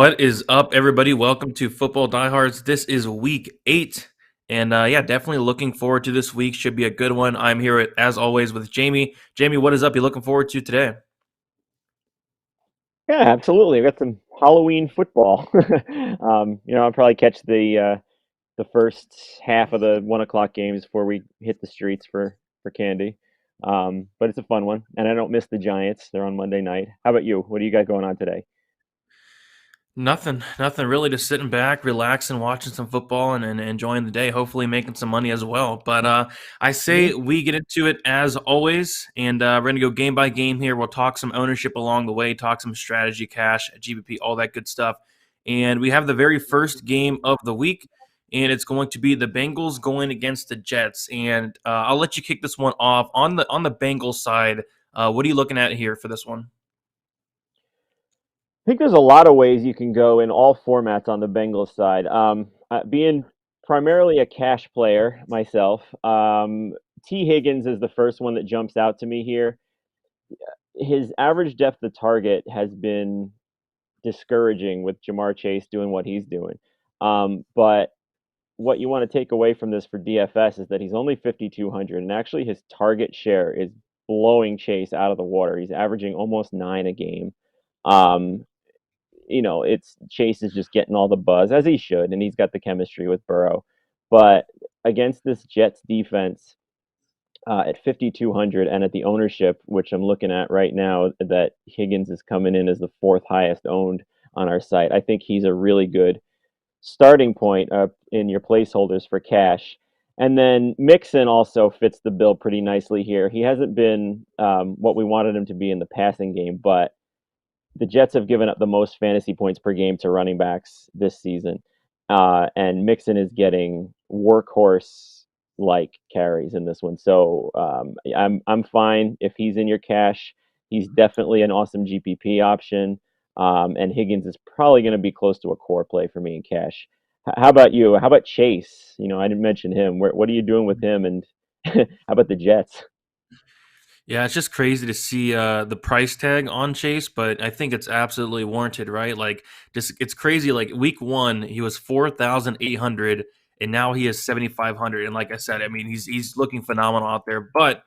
What is up, everybody? Welcome to Football Diehards. This is week 8. And definitely looking forward to this week. Should be a good one. I'm here, as always, with Jamie. Jamie, what is up? You looking forward to today? Yeah, absolutely. I got some Halloween football. I'll probably catch the first half of the 1 o'clock games before we hit the streets for candy. But it's a fun one, and I don't miss the Giants. They're on Monday night. How about you? What do you got going on today? Nothing really. Just sitting back, relaxing, watching some football, and enjoying the day. Hopefully, making some money as well. But I say Hmm. we get into it as always, and we're gonna go game by game here. We'll talk some ownership along the way, talk some strategy, cash, GPP, all that good stuff. And we have the very first game of the week, and it's going to be the Bengals going against the Jets. And I'll let you kick this one off on the Bengals side. What are you looking at here for this one? I think there's a lot of ways you can go in all formats on the Bengals side. Being primarily a cash player myself, T. Higgins is the first one that jumps out to me here. His average depth of target has been discouraging with Jamar Chase doing what he's doing. But what you want to take away from this for DFS is that he's only 5,200, and actually his target share is blowing Chase out of the water. He's averaging almost 9 a game. Um, it's Chase is just getting all the buzz as he should, and he's got the chemistry with Burrow. But against this Jets defense, at 5,200 and at the ownership, which I'm looking at right now, that Higgins is coming in as the fourth highest owned on our site. I think he's a really good starting point in your placeholders for cash. And then Mixon also fits the bill pretty nicely here. He hasn't been what we wanted him to be in the passing game, but the Jets have given up the most fantasy points per game to running backs this season. And Mixon is getting workhorse like carries in this one. So I'm fine if he's in your cash. He's definitely an awesome GPP option. And Higgins is probably going to be close to a core play for me in cash. How about you? How about Chase? I didn't mention him. What are you doing with him? And how about the Jets? Yeah, it's just crazy to see the price tag on Chase, but I think it's absolutely warranted, right? Like, just it's crazy. Like week 1, he was 4,800, and now he is 7,500. And like I said, I mean, he's looking phenomenal out there. But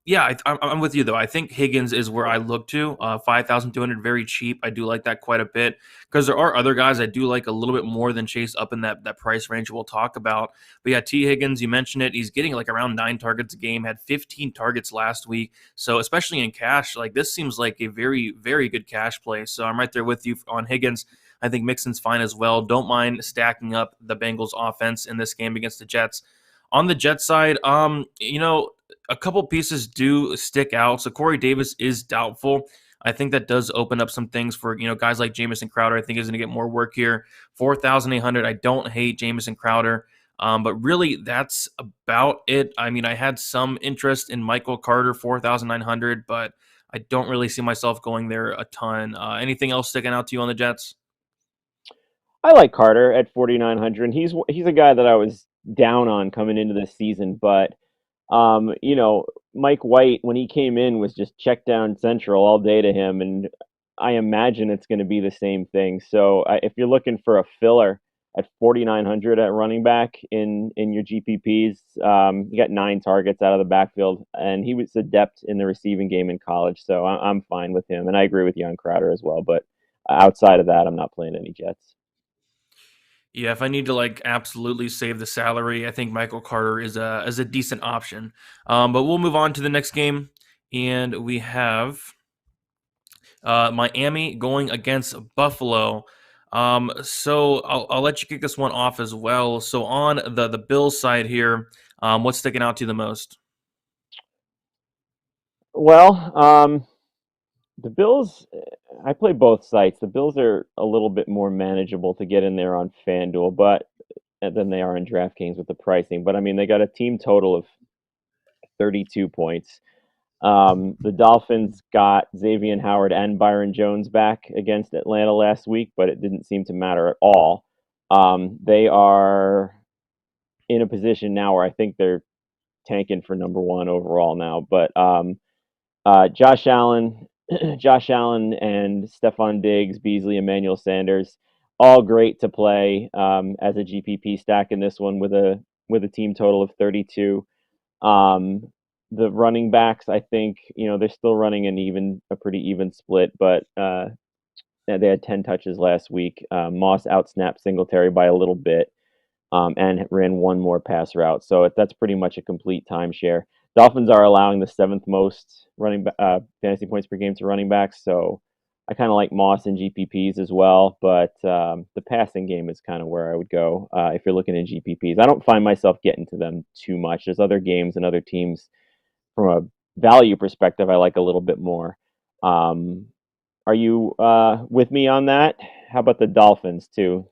yeah, I'm with you though. I think Higgins is where I look to. 5,200, very cheap. I do like that quite a bit because there are other guys I do like a little bit more than Chase up in that price range we'll talk about. But yeah, T. Higgins, you mentioned it. He's getting like around 9 targets a game, had 15 targets last week. So, especially in cash, like this seems like a very, very good cash play. So, I'm right there with you on Higgins. I think Mixon's fine as well. Don't mind stacking up the Bengals offense in this game against the Jets. On the Jets side, a couple pieces do stick out. So, Corey Davis is doubtful. I think that does open up some things for guys like Jamison Crowder. I think is going to get more work here. 4,800. I don't hate Jamison Crowder. But really, that's about it. I mean, I had some interest in Michael Carter, 4,900, but I don't really see myself going there a ton. Anything else sticking out to you on the Jets? I like Carter at 4,900. He's a guy that I was down on coming into this season, but Mike White when he came in was just check down central all day to him, and I imagine it's going to be the same thing. So if you're looking for a filler at 4,900 at running back in your GPPs, you got 9 targets out of the backfield, and he was adept in the receiving game in college, so I'm fine with him, and I agree with you on Crowder as well. But outside of that, I'm not playing any Jets. Yeah, if I need to like absolutely save the salary, I think Michael Carter is a decent option. But we'll move on to the next game, and we have Miami going against Buffalo. So I'll let you kick this one off as well. So on the Bills side here, what's sticking out to you the most? Well, the Bills, I play both sites. The Bills are a little bit more manageable to get in there on FanDuel, but than they are in DraftKings with the pricing. But I mean, they got a team total of 32 points. The Dolphins got Xavier Howard and Byron Jones back against Atlanta last week, but it didn't seem to matter at all. They are in a position now where I think they're tanking for number one overall now. But Josh Allen Josh Allen and Stephon Diggs, Beasley, Emmanuel Sanders, all great to play as a GPP stack in this one with a team total of 32. Um, the running backs, I think, they're still running a pretty even split, but they had 10 touches last week. Moss outsnapped Singletary by a little bit, and ran one more pass route. So that's pretty much a complete timeshare. Dolphins are allowing the seventh most fantasy points per game to running backs. So I kind of like Moss and GPPs as well, but the passing game is kind of where I would go if you're looking at GPPs. I don't find myself getting to them too much. There's other games and other teams from a value perspective I like a little bit more. Um, are you with me on that? How about the Dolphins too?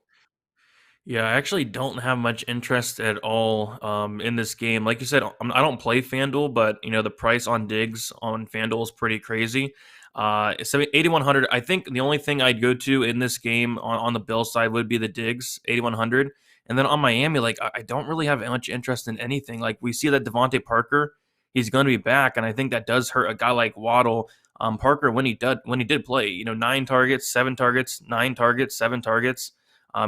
Yeah, I actually don't have much interest at all in this game. Like you said, I don't play FanDuel, but the price on Diggs on FanDuel is pretty crazy. So 8,100. I think the only thing I'd go to in this game on the Bill side would be the Diggs 8,100, and then on Miami, like I don't really have much interest in anything. Like we see that Devontae Parker, he's going to be back, and I think that does hurt a guy like Waddle. Parker when he did play, 9 targets, 7 targets, 9 targets, 7 targets.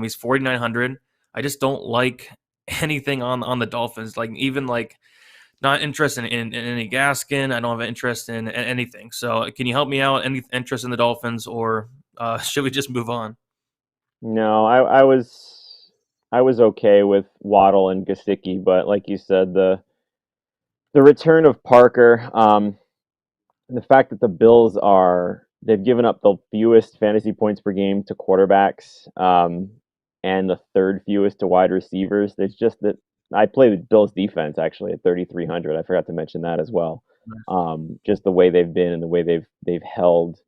He's 4,900. I just don't like anything on the Dolphins. Like even like not interested in any Gaskin. I don't have interest in anything. So can you help me out? Any interest in the Dolphins, or should we just move on? No, I was okay with Waddle and Gesicki, but like you said, the return of Parker, the fact that the Bills they've given up the fewest fantasy points per game to quarterbacks, and the third fewest to wide receivers. There's just that I play the Bills defense actually at 3,300. I forgot to mention that as well. Just the way they've been and the way they've held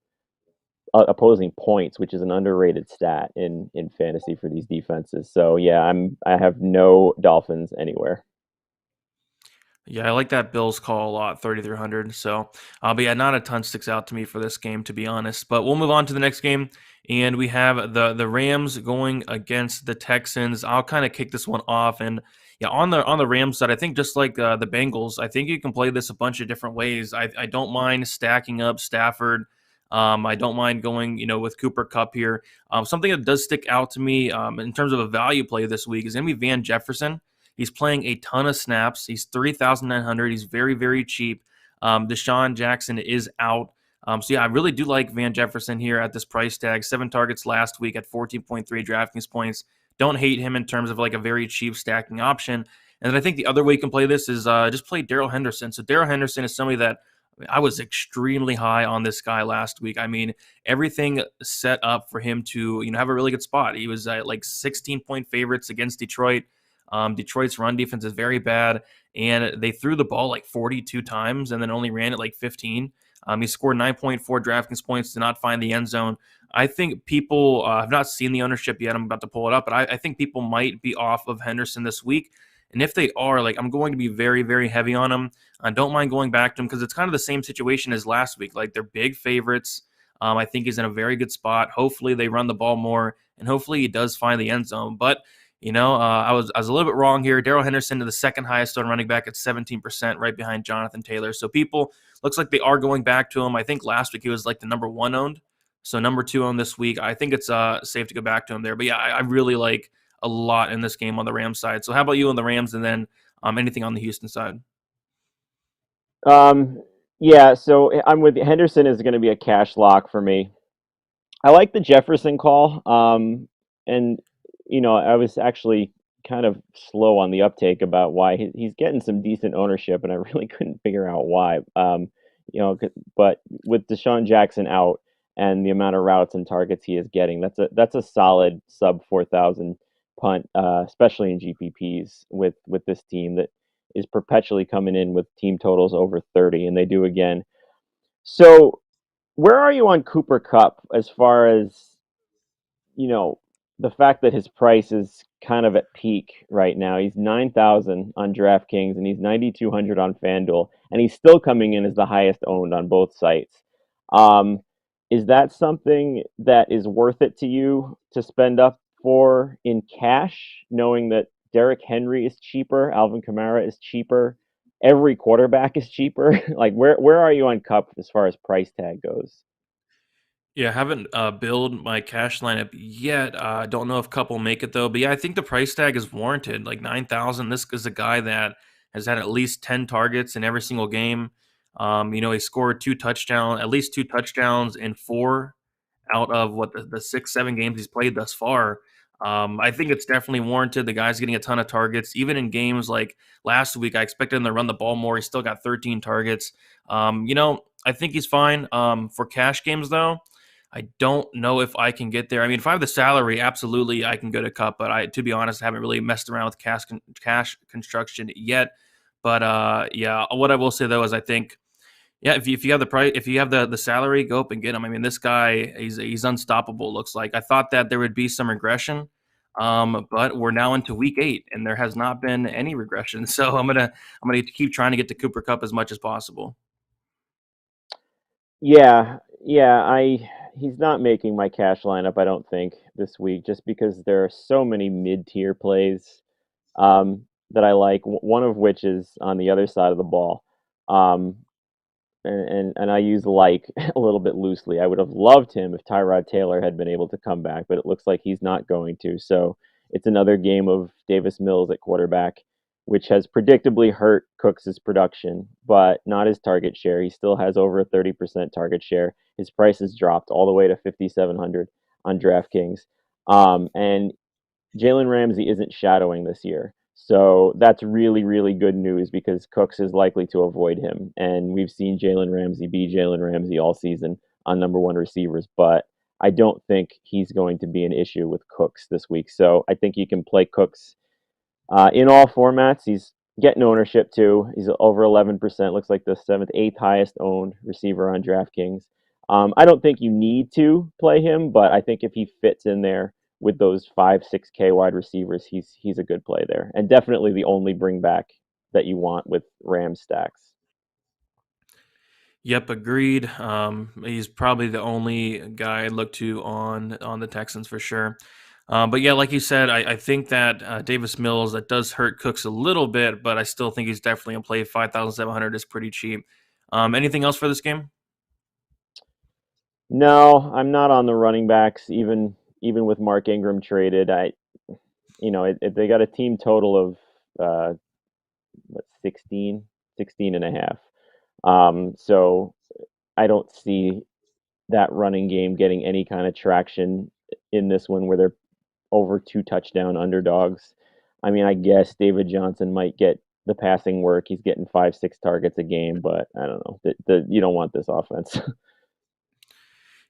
opposing points, which is an underrated stat in fantasy for these defenses. So yeah, I have no Dolphins anywhere. Yeah, I like that Bills call a lot, 3,300. So, but yeah, not a ton sticks out to me for this game, to be honest. But we'll move on to the next game, and we have the Rams going against the Texans. I'll kind of kick this one off, and yeah, on the Rams side, I think just like the Bengals, I think you can play this a bunch of different ways. I don't mind stacking up Stafford. I don't mind going, with Cooper Cup here. Something that does stick out to me in terms of a value play this week is going to be Van Jefferson. He's playing a ton of snaps. He's 3,900. He's very, very cheap. Deshaun Jackson is out. So, yeah, I really do like Van Jefferson here at this price tag. 7 targets last week at 14.3 DraftKings points. Don't hate him in terms of like a very cheap stacking option. And then I think the other way you can play this is just play Darryl Henderson. So Darryl Henderson is somebody that I was extremely high on this guy last week. I mean, everything set up for him to have a really good spot. He was like 16-point favorites against Detroit. Detroit's run defense is very bad, and they threw the ball like 42 times and then only ran it like 15. He scored 9.4 DraftKings points to not find the end zone. I think people have not seen the ownership yet. I'm about to pull it up, but I think people might be off of Henderson this week. And if they are, like, I'm going to be very, very heavy on him. I don't mind going back to him because it's kind of the same situation as last week. Like, they're big favorites. I think he's in a very good spot. Hopefully, they run the ball more, and hopefully, he does find the end zone. But I was a little bit wrong here. Darryl Henderson to the second highest on running back at 17%, right behind Jonathan Taylor. So people looks like they are going back to him. I think last week he was like the number one owned, so number two owned this week. I think it's safe to go back to him there. But yeah, I really like a lot in this game on the Rams side. So how about you on the Rams, and then anything on the Houston side? Um, yeah, so I'm with Henderson is going to be a cash lock for me. I like the Jefferson call. And I was actually kind of slow on the uptake about why he's getting some decent ownership, and I really couldn't figure out why. But with Deshaun Jackson out and the amount of routes and targets he is getting, that's a solid sub 4,000 punt, especially in GPPs with this team that is perpetually coming in with team totals over 30, and they do again. So where are you on Cooper Cup as far as you know, the fact that his price is kind of at peak right now? He's 9,000 on DraftKings and he's 9,200 on FanDuel, and he's still coming in as the highest owned on both sites. Um, is that something that is worth it to you to spend up for in cash, knowing that Derrick Henry is cheaper, Alvin Kamara is cheaper, every quarterback is cheaper? Like where are you on Cup as far as price tag goes? Yeah, I haven't build my cash lineup yet. Don't know if couple make it though, but yeah, I think the price tag is warranted. Like 9,000. This is a guy that has had at least 10 targets in every single game. He scored at least two touchdowns in four out of what the 6, 7 games he's played thus far. I think it's definitely warranted. The guy's getting a ton of targets. Even in games like last week, I expected him to run the ball more. He still got 13 targets. I think he's fine. For cash games, though, I don't know if I can get there. I mean, if I have the salary, absolutely I can go to Cup. But to be honest, I haven't really messed around with cash construction yet. But yeah, what I will say though is I think yeah, if you have the price, if you have the salary, go up and get him. I mean, this guy he's unstoppable. Looks like I thought that there would be some regression, but we're now into week 8 and there has not been any regression. So I'm gonna keep trying to get to Cooper Cup as much as possible. Yeah, yeah, he's not making my cash lineup, I don't think, this week, just because there are so many mid-tier plays that I like. One of which is on the other side of the ball. Um, and I use like a little bit loosely. I would have loved him if Tyrod Taylor had been able to come back, but it looks like he's not going to. So it's another game of Davis Mills at quarterback, which has predictably hurt Cooks' production, but not his target share. He still has over a 30% target share. His price has dropped all the way to 5,700 on DraftKings. And Jalen Ramsey isn't shadowing this year. So that's really, really good news because Cooks is likely to avoid him. And we've seen Jalen Ramsey be Jalen Ramsey all season on number one receivers, but I don't think he's going to be an issue with Cooks this week. So I think you can play Cooks in all formats. He's getting ownership too. He's over 11%. Looks like the seventh, eighth highest owned receiver on DraftKings. I don't think you need to play him, but I think if he fits in there with those 5, 6K wide receivers, he's a good play there, and definitely the only bring back that you want with Ram stacks. Yep, agreed. He's probably the only guy I look to on the Texans for sure. But yeah, like you said, I think that Davis Mills that does hurt Cooks a little bit, but I still think he's definitely a play. 5,700 is pretty cheap. Anything else for this game? No, I'm not on the running backs. Even with Mark Ingram traded, they got a team total of uh, what 16 and a half. So I don't see that running game getting any kind of traction in this one where they're over 2 touchdown underdogs. I mean, I guess David Johnson might get the passing work. He's getting 5, 6 targets a game, but I don't know. You don't want this offense.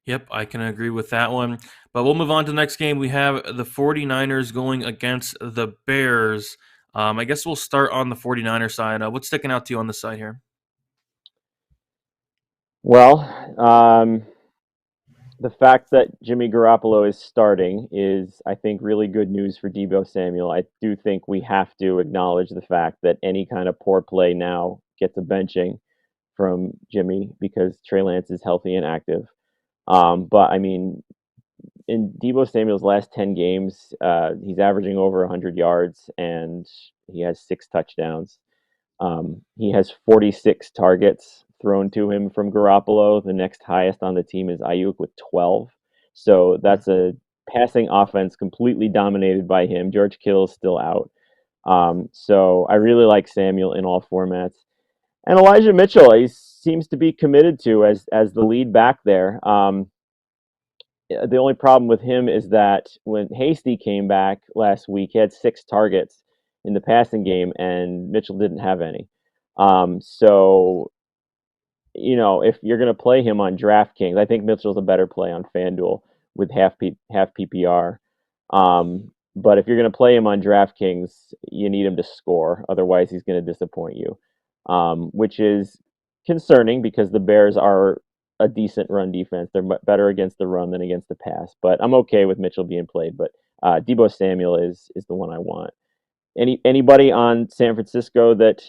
Yep, I can agree with that one. But we'll move on to the next game. We have the 49ers going against the Bears. I guess we'll start on the 49er side. What's sticking out to you on this side here? Well, the fact that Jimmy Garoppolo is starting is, I think, really good news for Deebo Samuel. I do think we have to acknowledge the fact that any kind of poor play now gets a benching from Jimmy because Trey Lance is healthy and active. But I mean, in Deebo Samuel's last 10 games, he's averaging over 100 yards and he has 6 touchdowns. He has 46 targets thrown to him from Garoppolo. The next highest on the team is Ayuk with 12. So that's a passing offense completely dominated by him. George Kittle is still out. So I really like Samuel in all formats. And Elijah Mitchell, he seems to be committed to as the lead back there. The only problem with him is that when Hasty came back last week, he had 6 targets in the passing game, and Mitchell didn't have any. So, if you're going to play him on DraftKings, I think Mitchell's a better play on FanDuel with half PPR. But if you're going to play him on DraftKings, you need him to score. Otherwise, he's going to disappoint you, which is concerning because the Bears are a decent run defense. They're better against the run than against the pass. But I'm okay with Mitchell being played. But Deebo Samuel is the one I want. Anybody on San Francisco that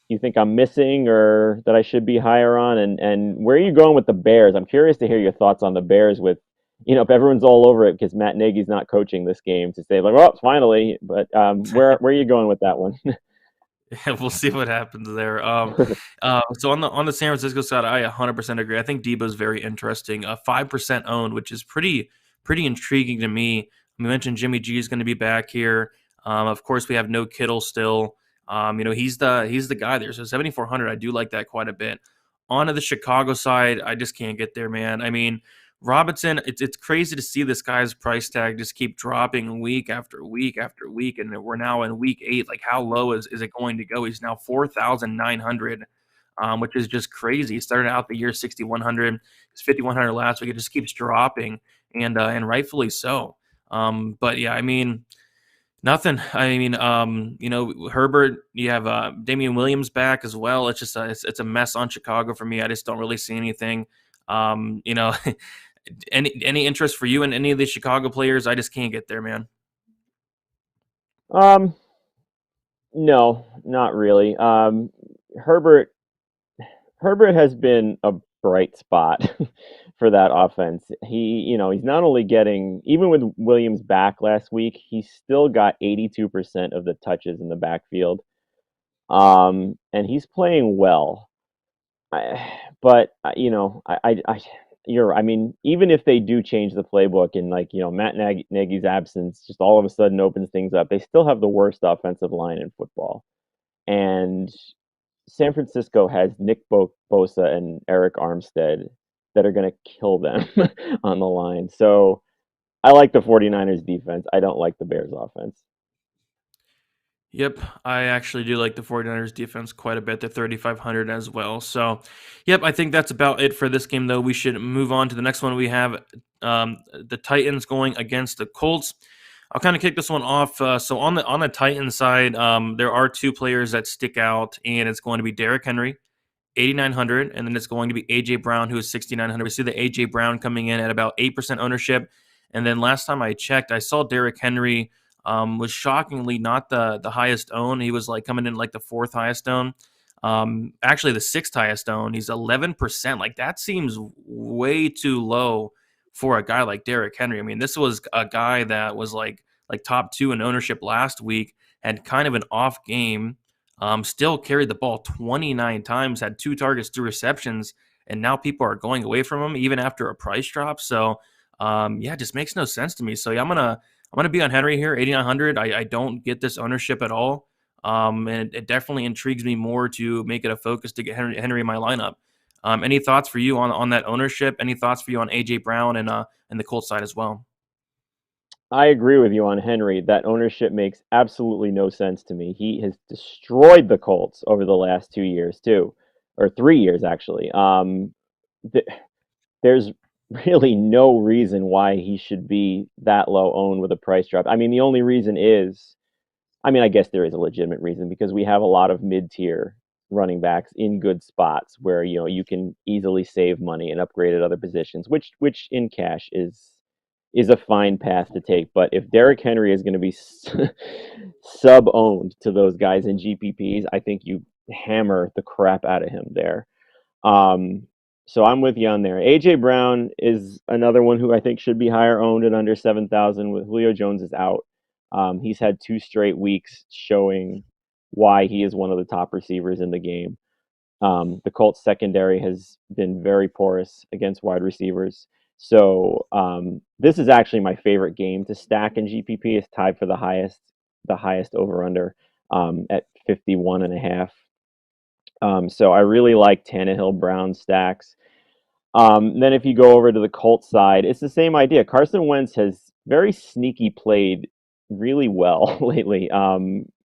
you think I'm missing or that I should be higher on? And where are you going with the Bears? I'm curious to hear your thoughts on the Bears with, if everyone's all over it because Matt Nagy's not coaching this game to say like, well, finally, but where are you going with that one? Yeah, we'll see what happens there. So on the San Francisco side, I 100% agree. I think Debo's very interesting. 5% owned, which is pretty intriguing to me. We mentioned Jimmy G is going to be back here. Of course, we have no Kittle still. He's the guy there. So 7,400, I do like that quite a bit. On to the Chicago side, I just can't get there, man. I mean, Robinson, it's crazy to see this guy's price tag just keep dropping week after week after week, and we're now in week 8. Like, how low is it going to go? He's now 4,900, which is just crazy. He started out the year 6,100. It's 5,100 last week. It just keeps dropping, and rightfully so. But yeah, I mean, nothing. I mean, Herbert. You have Damian Williams back as well. It's just it's a mess on Chicago for me. I just don't really see anything. Um, you know, any interest for you in any of these Chicago players? I just can't get there, man. Um, no, not really. Herbert Herbert has been a bright spot for that offense. He's not only getting, even with Williams back last week, he still got 82% of the touches in the backfield. And he's playing well. But I mean, even if they do change the playbook and Matt Nagy's absence just all of a sudden opens things up, they still have the worst offensive line in football. And San Francisco has Nick Bosa and Eric Armstead that are going to kill them on the line. So I like the 49ers defense. I don't like the Bears offense. Yep, I actually do like the 49ers defense quite a bit. They're 3,500 as well. So, yep, I think that's about it for this game, though. We should move on to the next one. We have the Titans going against the Colts. I'll kind of kick this one off. So on the Titans side, there are two players that stick out, and it's going to be Derrick Henry, 8,900, and then it's going to be AJ Brown, who is 6,900. We see the AJ Brown coming in at about 8% ownership, and then last time I checked, I saw Derrick Henry was shockingly not the highest own. He was like coming in like the fourth highest own. Actually the sixth highest own. He's 11%. Like, that seems way too low for a guy like Derrick Henry. I mean, this was a guy that was like top 2 in ownership last week, had kind of an off game. Still carried the ball 29 times, had 2 targets, 2 receptions, and now people are going away from him even after a price drop. So, yeah, it just makes no sense to me. So, yeah, I'm gonna be on Henry here, 8,900. I don't get this ownership at all, and it definitely intrigues me more to make it a focus to get Henry in my lineup. Any thoughts for you on that ownership? Any thoughts for you on AJ Brown and the Colts side as well? I agree with you on Henry. That ownership makes absolutely no sense to me. He has destroyed the Colts over the last 2 years, too, or 3 years, actually. Th- there's really no reason why he should be that low owned with a price drop. I mean, the only reason is, I mean, I guess there is a legitimate reason because we have a lot of mid tier running backs in good spots where you can easily save money and upgrade at other positions, which in cash is a fine path to take. But if Derrick Henry is going to be sub owned to those guys in GPPs, I think you hammer the crap out of him there. Um, so I'm with you on there. AJ Brown is another one who I think should be higher owned at under 7,000. With Julio Jones is out. He's had 2 straight weeks showing why he is one of the top receivers in the game. The Colts secondary has been very porous against wide receivers. So this is actually my favorite game to stack in GPP. It's tied for the highest over under at 51.5. So I really like Tannehill Brown stacks. Then if you go over to the Colts side, it's the same idea. Carson Wentz has very sneaky played really well lately.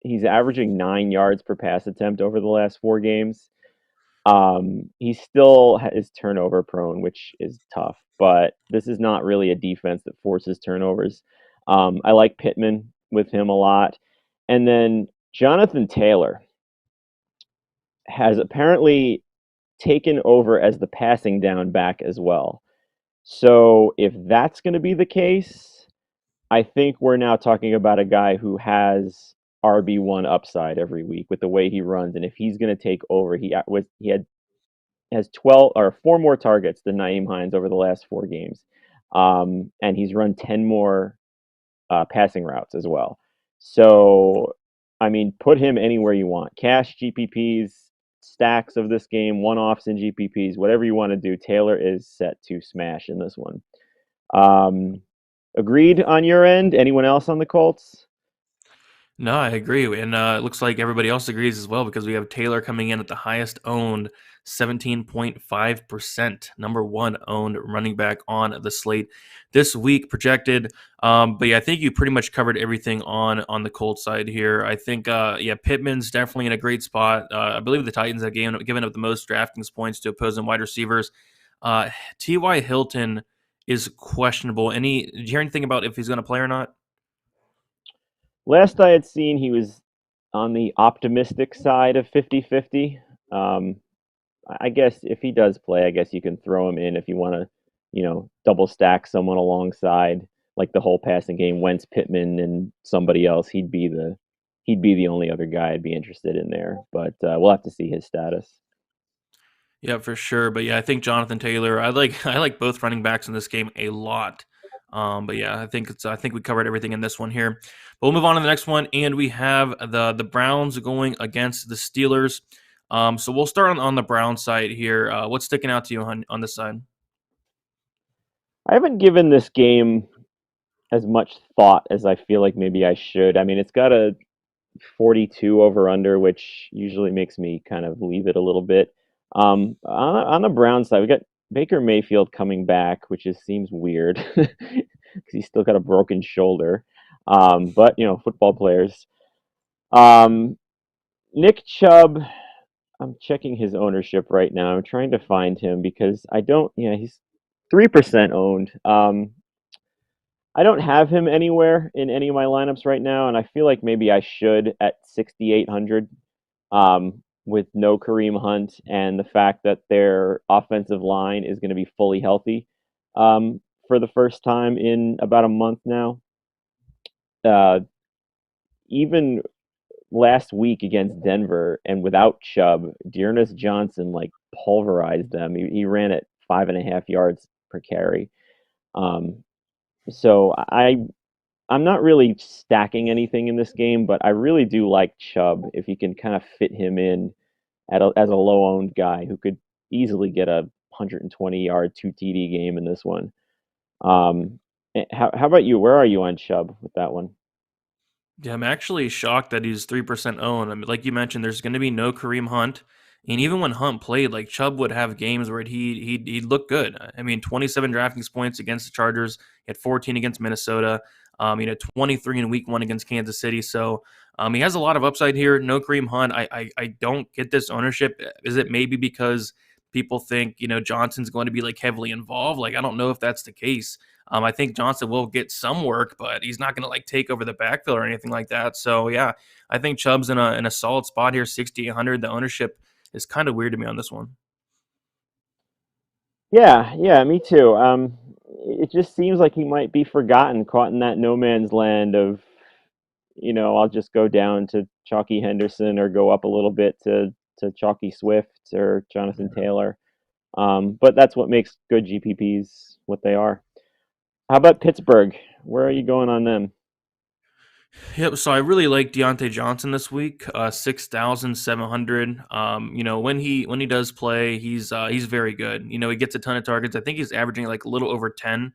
He's averaging 9 yards per pass attempt over the last 4 games. He still is turnover prone, which is tough, but this is not really a defense that forces turnovers. I like Pittman with him a lot. And then Jonathan Taylor has apparently taken over as the passing down back as well. So if that's going to be the case, I think we're now talking about a guy who has RB1 upside every week with the way he runs, and if he's going to take over, he has 12 or 4 more targets than Naeem Hines over the last 4 games, and he's run 10 more passing routes as well. So I mean, put him anywhere you want. Cash, GPPs, stacks of this game, one-offs in GPPs, whatever you want to do. Taylor is set to smash in this one. Um, Agreed on your end? Anyone else on the Colts? No, I agree, and it looks like everybody else agrees as well because we have Taylor coming in at the highest owned, 17.5%, number one owned running back on the slate this week projected. But yeah, I think you pretty much covered everything on the Colts side here. I think yeah, Pittman's definitely in a great spot. I believe the Titans have given up the most DraftKings points to opposing wide receivers. T.Y. Hilton is questionable. Did you hear anything about if he's going to play or not? Last I had seen, he was on the optimistic side of 50-50. Um, I guess if he does play, I guess you can throw him in if you want to, double stack someone alongside like the whole passing game, Wentz, Pittman, and somebody else. He'd be the only other guy I'd be interested in there, but we'll have to see his status. Yeah, for sure. But yeah, I think Jonathan Taylor. I like both running backs in this game a lot. But yeah, I think we covered everything in this one here. But we'll move on to the next one, and we have the Browns going against the Steelers. So we'll start on the Brown side here. What's sticking out to you on this side? I haven't given this game as much thought as I feel like maybe I should. I mean, it's got a 42 over under, which usually makes me kind of leave it a little bit. On the Brown side, we got Baker Mayfield coming back, which seems weird because he's still got a broken shoulder. But football players. Um, Nick Chubb, I'm checking his ownership right now. I'm trying to find him because I don't. Yeah, he's 3% owned. I don't have him anywhere in any of my lineups right now, and I feel like maybe I should at 6,800 with no Kareem Hunt and the fact that their offensive line is going to be fully healthy for the first time in about a month now. Uh, Even last week against Denver and without Chubb, Dearness Johnson like pulverized them. He ran at 5.5 yards per carry. Um, so I'm not really stacking anything in this game, but I really do like Chubb if you can kind of fit him in as a low owned guy who could easily get a 120-yard 2 TD game in this one. How about you? Where are you on Chubb with that one? Yeah, I'm actually shocked that he's 3% owned. I mean, like you mentioned, there's going to be no Kareem Hunt, and even when Hunt played, like Chubb would have games where he'd look good. I mean, 27 DraftKings points against the Chargers, he had 14 against Minnesota, 23 in Week 1 against Kansas City. So he has a lot of upside here. No Kareem Hunt. I don't get this ownership. Is it maybe because people think Johnson's going to be like heavily involved? Like I don't know if that's the case. I think Johnson will get some work, but he's not going to like take over the backfield or anything like that. So yeah, I think Chubb's in a solid spot here, 6,800. The ownership is kind of weird to me on this one. Yeah, me too. It just seems like he might be forgotten, caught in that no man's land of, I'll just go down to Chalky Henderson or go up a little bit to Chalky Swift or Jonathan Taylor. But that's what makes good GPPs what they are. How about Pittsburgh? Where are you going on them? Yep. So I really like Deontay Johnson this week, 6,700. When he does play, he's very good. He gets a ton of targets. I think he's averaging like a little over 10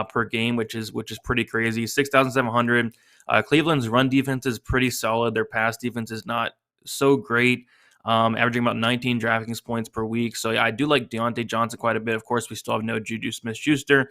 per game, which is pretty crazy. 6,700. Cleveland's run defense is pretty solid. Their pass defense is not so great. Averaging about 19 DraftKings points per week. So yeah, I do like Deontay Johnson quite a bit. Of course, we still have no Juju Smith-Schuster.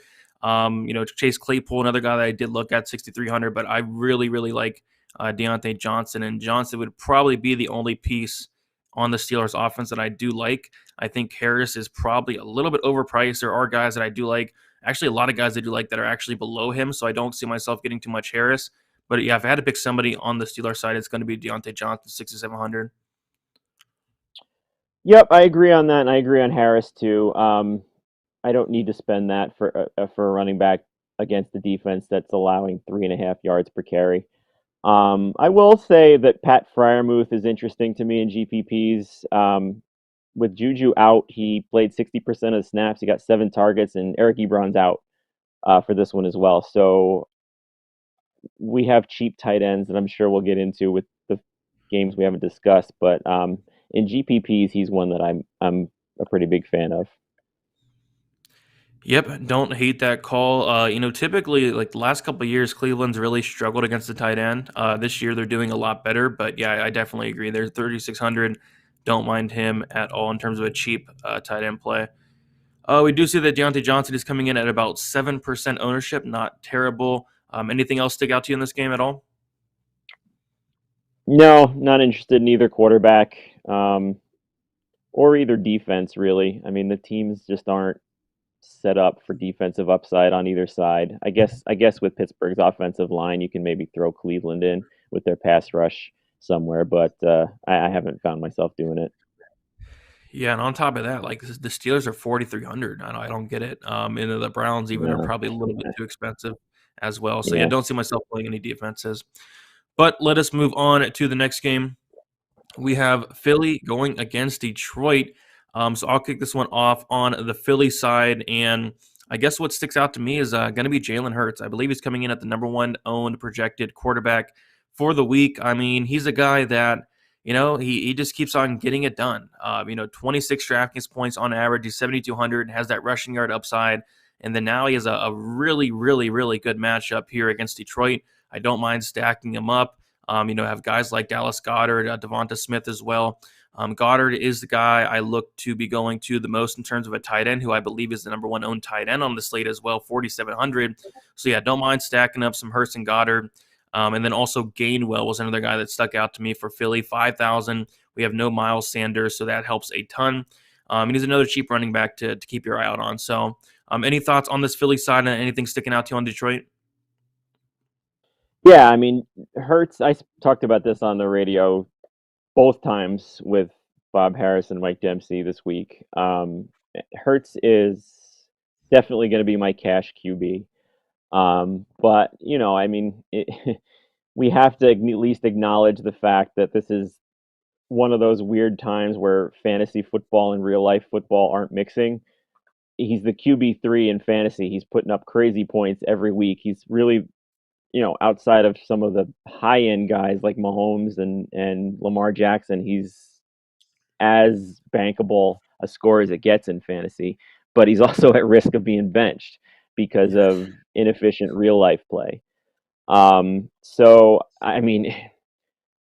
Chase Claypool, another guy that I did look at 6,300, but I really, really like Deontay Johnson, and Johnson would probably be the only piece on the Steelers offense that I do like. I think Harris is probably a little bit overpriced. There are guys that I do like. Actually, a lot of guys I do like that are actually below him, so I don't see myself getting too much Harris. But yeah, if I had to pick somebody on the Steelers side, it's going to be Deontay Johnson, 6,700. Yep, I agree on that, and I agree on Harris too. I don't need to spend that for a running back against the defense that's allowing 3.5 yards per carry. I will say that Pat Fryermuth is interesting to me in GPPs. With Juju out, he played 60% of the snaps. He got 7 targets, and Eric Ebron's out for this one as well. So we have cheap tight ends that I'm sure we'll get into with games we haven't discussed. But in GPPs, he's one that I'm a pretty big fan of. Yep, don't hate that call. Typically, like the last couple of years, Cleveland's really struggled against the tight end. This year, they're doing a lot better, but yeah, I definitely agree. They're 3,600. Don't mind him at all in terms of a cheap tight end play. We do see that Deontay Johnson is coming in at about 7% ownership. Not terrible. Anything else stick out to you in this game at all? No, not interested in either quarterback or either defense, really. I mean, the teams just aren't set up for defensive upside on either side. I guess with Pittsburgh's offensive line, you can maybe throw Cleveland in with their pass rush somewhere, but I haven't found myself doing it. Yeah, and on top of that, like the Steelers are 4,300. I don't get it. And the Browns even are No, probably a little bit too expensive as well. So yeah, yeah. don't see myself playing any defenses. But let us move on to the next game. We have Philly going against Detroit. So I'll kick this one off on the Philly side. And I guess what sticks out to me is going to be Jalen Hurts. I believe he's coming in at the number one owned projected quarterback for the week. I mean, he's a guy that, he just keeps on getting it done. 26 DraftKings points on average. He's 7,200, has that rushing yard upside. And then now he has a really, really, really good matchup here against Detroit. I don't mind stacking him up. Have guys like Dallas Goedert, Devonta Smith as well. Goddard is the guy I look to be going to the most in terms of a tight end, who I believe is the number one owned tight end on the slate as well, 4,700. So yeah, don't mind stacking up some Hurst and Goddard. And then also Gainwell was another guy that stuck out to me for Philly, 5,000. We have no Miles Sanders, so that helps a ton. And he's another cheap running back to keep your eye out on. So any thoughts on this Philly side and anything sticking out to you on Detroit? Yeah, I mean, Hurts, talked about this on the radio both times with Bob Harris and Mike Dempsey this week. Hurts is definitely going to be my cash QB. But, I mean, we have to at least acknowledge the fact that this is one of those weird times where fantasy football and real life football aren't mixing. He's the QB3 in fantasy. He's putting up crazy points every week. He's really, outside of some of the high end guys like Mahomes and Lamar Jackson, he's as bankable a score as it gets in fantasy. But he's also at risk of being benched because Yeah. of inefficient real life play. So I mean,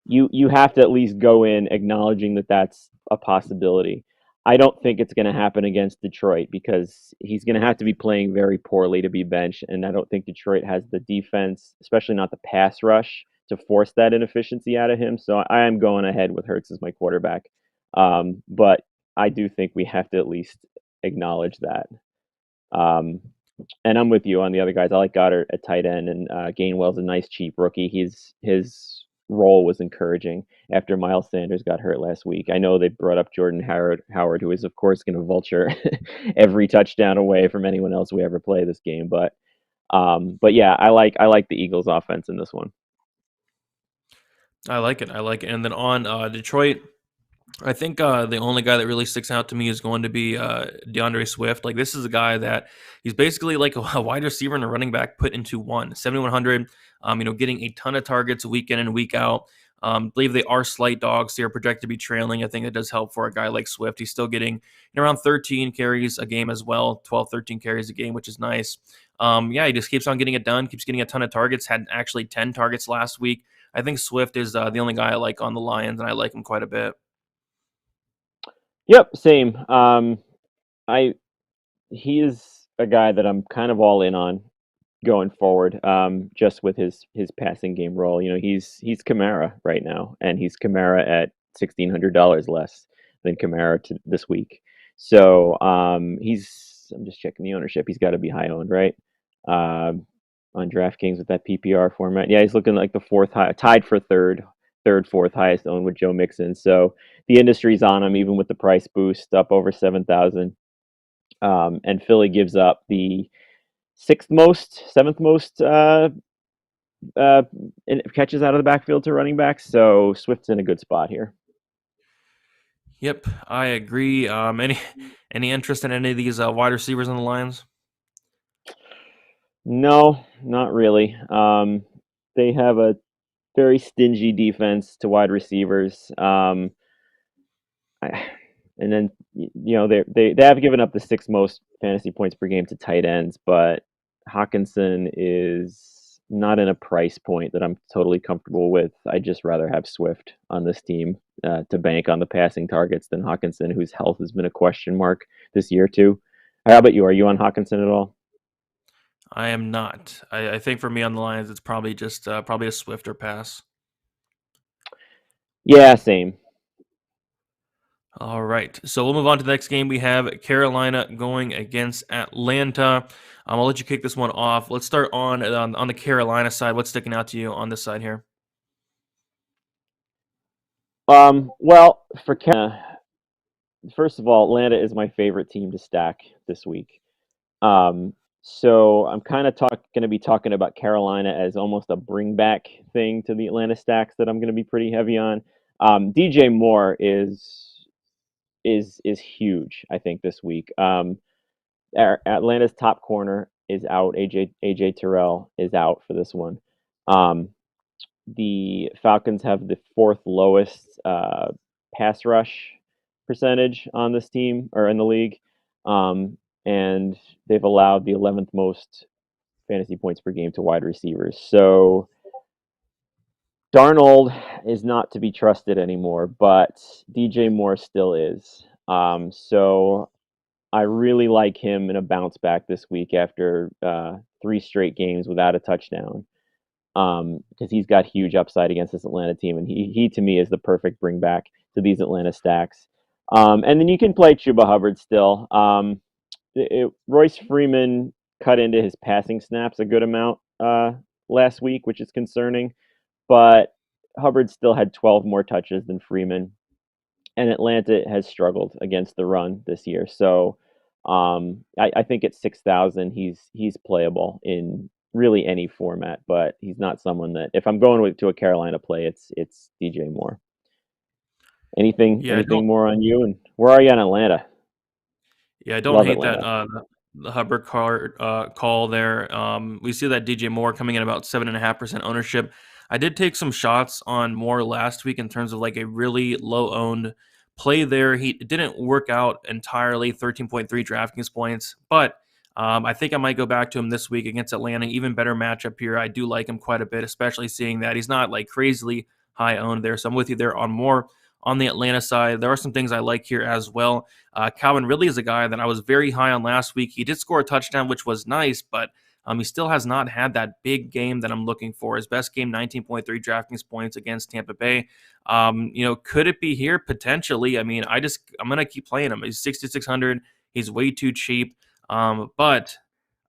you have to at least go in acknowledging that that's a possibility. I don't think it's going to happen against Detroit because he's going to have to be playing very poorly to be benched, and I don't think Detroit has the defense, especially not the pass rush, to force that inefficiency out of him. So I am going ahead with Hurts as my quarterback, but I do think we have to at least acknowledge that. Um, and I'm with you on the other guys. I like Goddard at tight end, and Gainwell's a nice cheap rookie. His role was encouraging after Miles Sanders got hurt last week. I know they brought up Jordan Howard, who is of course going to vulture every touchdown away from anyone else we ever play this game. But yeah, I like the Eagles' offense in this one. I like it. I like it. And then on Detroit, I think the only guy that really sticks out to me is going to be Deandre Swift. Like this is a guy that he's basically like a wide receiver and a running back put into one. 7,100. Getting a ton of targets week in and week out. Believe they are slight dogs. They are projected to be trailing. I think it does help for a guy like Swift. He's still getting around 13 carries a game as well, 12, 13 carries a game, which is nice. Yeah, he just keeps on getting it done, keeps getting a ton of targets, had actually 10 targets last week. I think Swift is the only guy I like on the Lions, and I like him quite a bit. Yep, same. I He is a guy that I'm kind of all in on going forward. Just with his passing game role. He's Kamara right now, and he's Kamara at $1,600 less than Kamara this week. So I'm just checking the ownership. He's got to be high owned, right? On DraftKings with that PPR format. Yeah, he's looking like the fourth high, tied for fourth highest owned with Joe Mixon. So the industry's on him, even with the price boost up over 7,000. And Philly gives up the seventh most uh, catches out of the backfield to running backs. So Swift's in a good spot here. Yep, I agree. Any interest in any of these wide receivers on the Lions? No, not really. They have a very stingy defense to wide receivers. I, and then they have given up the sixth most fantasy points per game to tight ends, but Hawkinson is not in a price point that I'm totally comfortable with. I'd just rather have Swift on this team to bank on the passing targets than Hawkinson, whose health has been a question mark this year too. How about you? Are you on Hawkinson at all? I am not. I think for me on the Lions, it's probably just probably a Swifter pass. Yeah, same. All right, so we'll move on to the next game. We have Carolina going against Atlanta. I'll let you kick this one off. Let's start on the Carolina side. What's sticking out to you on this side here? Well, for Carolina, first of all, Atlanta is my favorite team to stack this week. So I'm kind of going to be talking about Carolina as almost a bring back thing to the Atlanta stacks that I'm going to be pretty heavy on. DJ Moore is huge, I think, this week. Atlanta's top corner is out. AJ Terrell is out for this one. The Falcons have the fourth lowest pass rush percentage on this team or in the league. And they've allowed the 11th most fantasy points per game to wide receivers. So Darnold is not to be trusted anymore, but DJ Moore still is. So I really like him in a bounce back this week after 3 straight games without a touchdown, because he's got huge upside against this Atlanta team, and he to me is the perfect bring back to these Atlanta stacks. And then you can play Chuba Hubbard still. Royce Freeman cut into his passing snaps a good amount last week, which is concerning, but Hubbard still had 12 more touches than Freeman, and Atlanta has struggled against the run this year. So I think at 6,000, he's playable in really any format, but he's not someone that if I'm going to a Carolina play, it's DJ Moore. Anything Yeah, I anything don't. more on you? And where are you on Atlanta? Yeah, I don't Love hate that Atlanta. the Hubbard call there. We see that DJ Moore coming in about 7.5% ownership. I did take some shots on Moore last week in terms of like a really low owned play there. It didn't work out entirely, 13.3 DraftKings points, but I think I might go back to him this week against Atlanta. Even better matchup here. I do like him quite a bit, especially seeing that he's not like crazily high owned there. So I'm with you there on Moore. On the Atlanta side, there are some things I like here as well. Calvin Ridley is a guy that I was very high on last week. He did score a touchdown, which was nice, but he still has not had that big game that I'm looking for. His best game, 19.3 DraftKings points against Tampa Bay. Could it be here? Potentially. I mean, I'm going to keep playing him. He's 6,600. He's way too cheap. But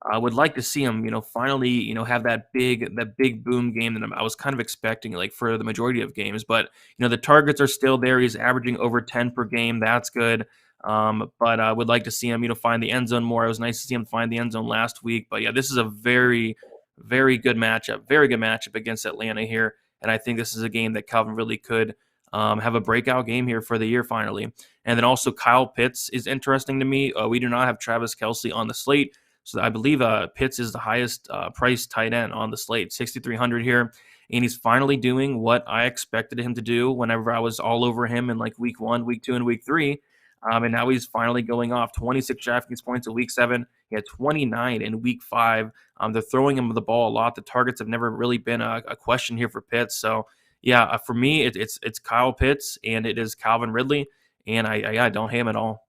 I would like to see him, finally, have that big boom game that I was kind of expecting, like for the majority of games. But the targets are still there. He's averaging over 10 per game. That's good. But I would like to see him, find the end zone more. It was nice to see him find the end zone last week. But yeah, this is a very, very good matchup. Very good matchup against Atlanta here. And I think this is a game that Calvin really could have a breakout game here for the year finally. And then also Kyle Pitts is interesting to me. We do not have Travis Kelce on the slate. So I believe Pitts is the highest priced tight end on the slate, 6,300 here. And he's finally doing what I expected him to do whenever I was all over him in like week 1, week 2, and week 3. And now he's finally going off 26 DraftKings points in week 7. He had 29 in week 5. They're throwing him the ball a lot. The targets have never really been a question here for Pitts. So yeah, for me, it's Kyle Pitts and it is Calvin Ridley. And I don't hate him at all.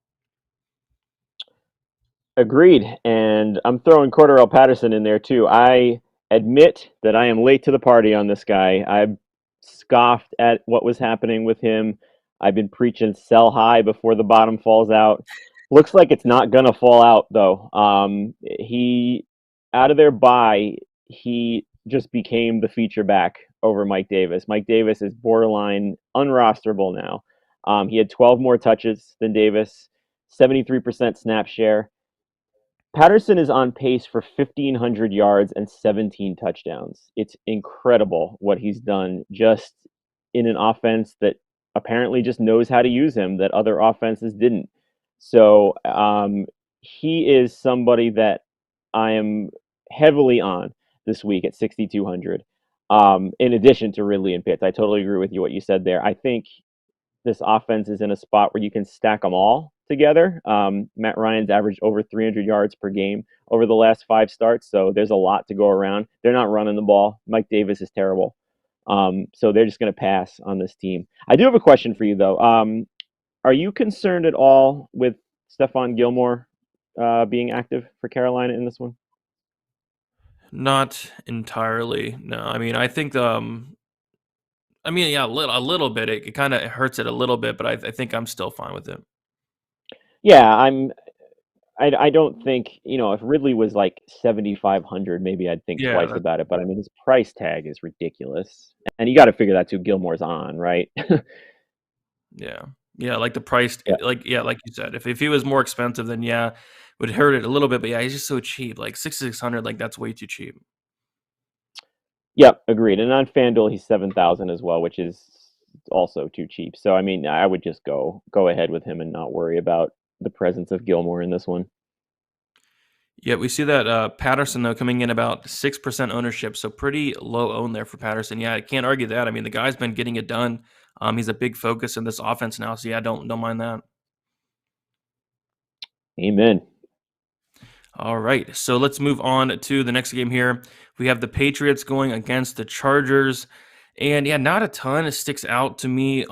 Agreed. And I'm throwing Cordarrelle Patterson in there too. I admit that I am late to the party on this guy. I scoffed at what was happening with him. I've been preaching sell high before the bottom falls out. Looks like it's not gonna fall out though. He out of their bye, he just became the feature back over Mike Davis. Mike Davis is borderline unrosterable now. He had 12 more touches than Davis, 73% snap share. Patterson is on pace for 1,500 yards and 17 touchdowns. It's incredible what he's done just in an offense that apparently just knows how to use him that other offenses didn't. So he is somebody that I am heavily on this week at 6,200. In addition to Ridley and Pitts. I totally agree with you what you said there. I think this offense is in a spot where you can stack them all together. Matt Ryan's averaged over 300 yards per game over the last 5 starts, so there's a lot to go around. They're not running the ball. Mike Davis is terrible. So they're just going to pass on this team. I do have a question for you, though. Are you concerned at all with Stephon Gilmore being active for Carolina in this one? Not entirely. No, I mean, I think yeah, a little bit. It kind of hurts it a little bit, but I think I'm still fine with it. Yeah, I don't think, if Ridley was like 7,500, maybe I'd think Yeah, twice about it. But I mean, his price tag is ridiculous, and you got to figure that too. Gilmore's on, right? yeah, yeah. Like the price, Yeah. like you said, if he was more expensive, then yeah, would hurt it a little bit. But yeah, he's just so cheap. Like 6,600, like that's way too cheap. Yep, agreed. And on FanDuel, he's 7,000 as well, which is also too cheap. So I mean, I would just go ahead with him and not worry about the presence of Gilmore in this one. Yeah, we see that Patterson though coming in about 6% ownership, so pretty low own there for Patterson. Yeah, I can't argue that. I mean, the guy's been getting it done. He's a big focus in this offense now, so yeah, don't mind that. Amen. All right, so let's move on to the next game here. We have the Patriots going against the Chargers, and yeah, not a ton sticks out to me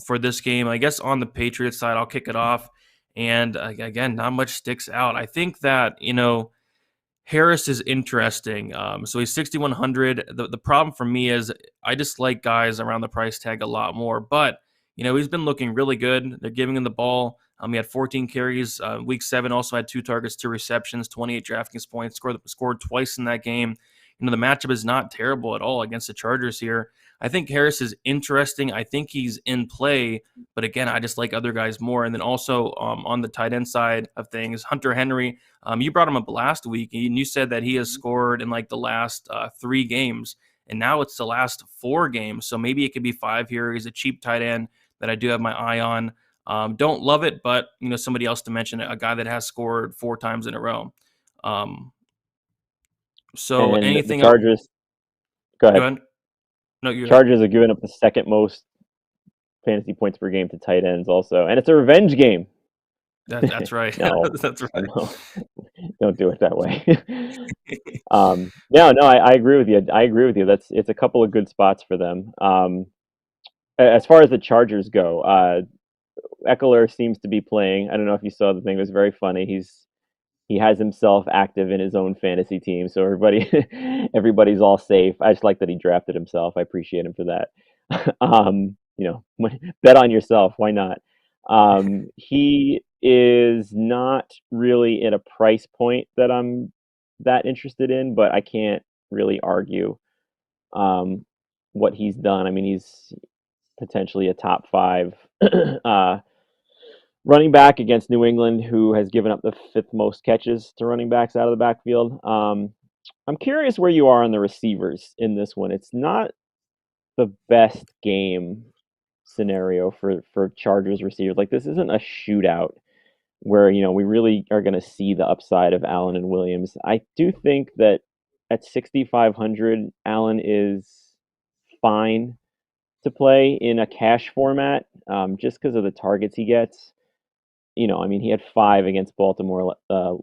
for this game. I guess on the Patriots side, I'll kick it off, and again, not much sticks out. I think that Harris is interesting. So he's 6,100. The problem for me is I just like guys around the price tag a lot more. But, he's been looking really good. They're giving him the ball. He had 14 carries. Week 7 also had 2 targets, 2 receptions, 28 DraftKings points, scored twice in that game. The matchup is not terrible at all against the Chargers here. I think Harris is interesting. I think he's in play. But again, I just like other guys more. And then also on the tight end side of things, Hunter Henry, you brought him up last week, and you said that he has scored in like the last 3 games, and now it's the last 4 games. So maybe it could be 5 here. He's a cheap tight end that I do have my eye on. Don't love it, but somebody else to mention, a guy that has scored 4 times in a row. So And the anything else? Chargers, go Go ahead. ahead. No, you go ahead. Chargers are giving up the second most fantasy points per game to tight ends also. And it's a revenge game. That's right. No, That's right. no, don't do it that way. No, I agree with you. I agree with you. It's a couple of good spots for them. As far as the Chargers go, Eckler seems to be playing. I don't know if you saw the thing. It was very funny. He has himself active in his own fantasy team, so everybody's all safe. I just like that he drafted himself. I appreciate him for that. Bet on yourself. Why not? He is not really at a price point that I'm that interested in, but I can't really argue what he's done. I mean, he's potentially a top 5 running back against New England, who has given up the 5th most catches to running backs out of the backfield. I'm curious where you are on the receivers in this one. It's not the best game scenario for Chargers receivers. Like, this isn't a shootout where we really are going to see the upside of Allen and Williams. I do think that at 6,500, Allen is fine to play in a cash format, just because of the targets he gets. I mean, he had 5 against Baltimore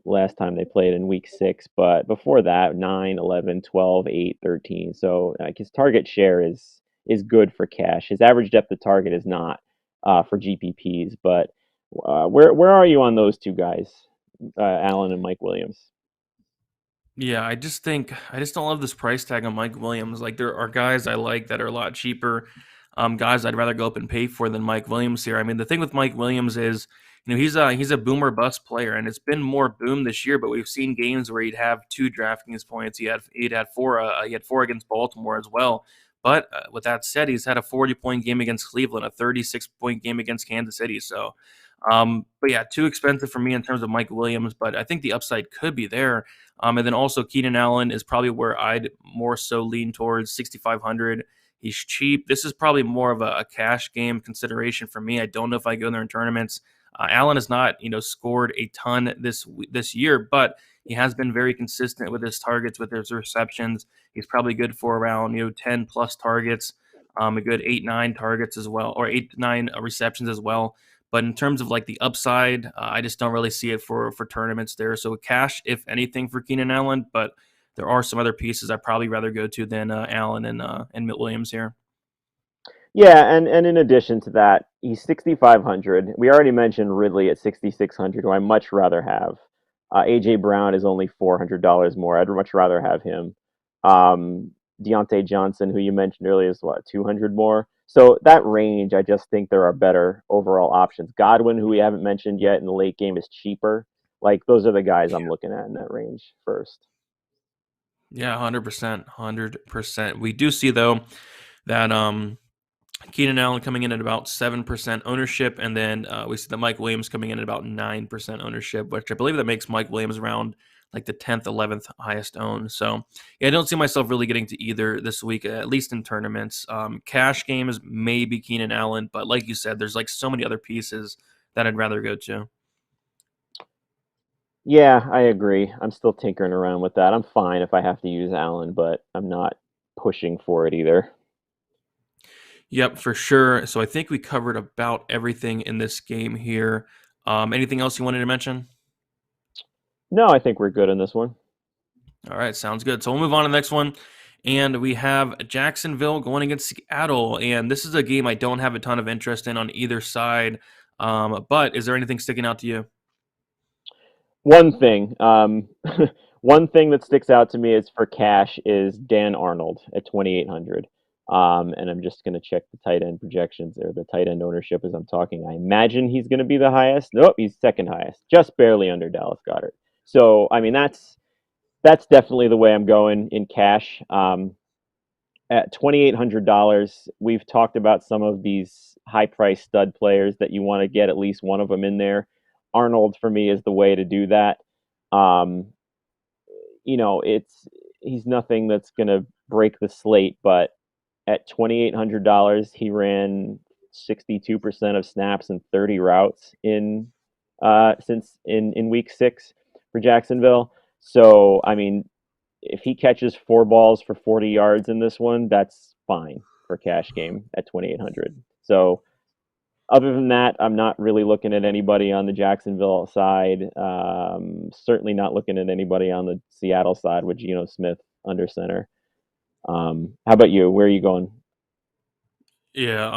last time they played in week 6, but before that, 9, 11, 12, 8, 13. So like, his target share is good for cash. His average depth of target is not for GPPs, but where are you on those two guys, Allen and Mike Williams? Yeah, I just don't love this price tag on Mike Williams. Like there are guys I like that are a lot cheaper, guys I'd rather go up and pay for than Mike Williams here. I mean, the thing with Mike Williams is, he's a boomer bust player, and it's been more boom this year. But we've seen games where he'd have 2 DraftKings points. He'd had 4. He had 4 against Baltimore as well. But with that said, he's had a 40-point game against Cleveland, a 36-point game against Kansas City. So, but yeah, too expensive for me in terms of Mike Williams. But I think the upside could be there. And then also Keenan Allen is probably where I'd more so lean towards 6,500. He's cheap. This is probably more of a cash game consideration for me. I don't know if I go in there in tournaments. Allen has not, scored a ton this year, but he has been very consistent with his targets, with his receptions. He's probably good for around 10 plus targets, a good 8-9 targets as well, or 8-9 receptions as well. But in terms of like the upside, I just don't really see it for tournaments there. So cash, if anything, for Keenan Allen, but there are some other pieces I'd probably rather go to than Allen and Williams here. Yeah, and in addition to that, he's 6,500. We already mentioned Ridley at 6,600, who I much rather have. AJ Brown is only $400 more. I'd much rather have him. Deontay Johnson, who you mentioned earlier, is what, 200 more. So that range, I just think there are better overall options. Godwin, who we haven't mentioned yet in the late game, is cheaper. Like those are the guys I'm looking at in that range first. Yeah, 100%, 100%. We do see though that Keenan Allen coming in at about 7% ownership, and then we see that Mike Williams coming in at about 9% ownership, which I believe that makes Mike Williams around like the 10th, 11th highest owned. So yeah, I don't see myself really getting to either this week, at least in tournaments. Cash games, maybe Keenan Allen, but like you said, there's like so many other pieces that I'd rather go to. Yeah, I agree. I'm still tinkering around with that. I'm fine if I have to use Allen, but I'm not pushing for it either. Yep, for sure. So I think we covered about everything in this game here. Anything else you wanted to mention? No, I think we're good on this one. All right, sounds good. So we'll move on to the next one. And we have Jacksonville going against Seattle. And this is a game I don't have a ton of interest in on either side. But is there anything sticking out to you? One thing, one thing that sticks out to me is for cash is Dan Arnold at 2,800. And I'm just going to check the tight end projections or the tight end ownership as I'm talking. I imagine he's going to be the highest. Nope, he's second highest, just barely under Dallas Goedert. So, I mean, that's definitely the way I'm going in cash. At $2,800, we've talked about some of these high price stud players that you want to get at least one of them in there. Arnold for me is the way to do that. Um, it's he's nothing that's going to break the slate, but at $2,800, he ran 62% of snaps and 30 routes in week 6 for Jacksonville. So, I mean, if he catches 4 balls for 40 yards in this one, that's fine for cash game at 2,800. So, other than that, I'm not really looking at anybody on the Jacksonville side. Certainly not looking at anybody on the Seattle side with Geno Smith under center. How about you? Where are you going? Yeah,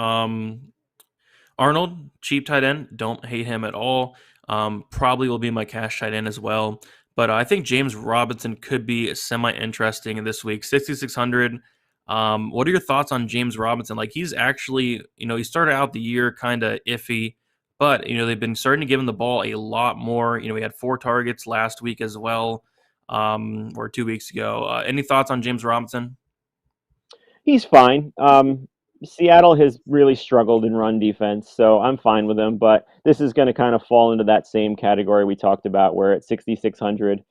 Arnold, cheap tight end. Don't hate him at all. Probably will be my cash tight end as well. But I think James Robinson could be semi-interesting in this week. 6,600. What are your thoughts on James Robinson? Like he's actually, he started out the year kind of iffy, but they've been starting to give him the ball a lot more. He had 4 targets last week as well, or 2 weeks ago. Any thoughts on James Robinson? He's fine. Seattle has really struggled in run defense, so I'm fine with him. But this is going to kind of fall into that same category we talked about, where at 6,600,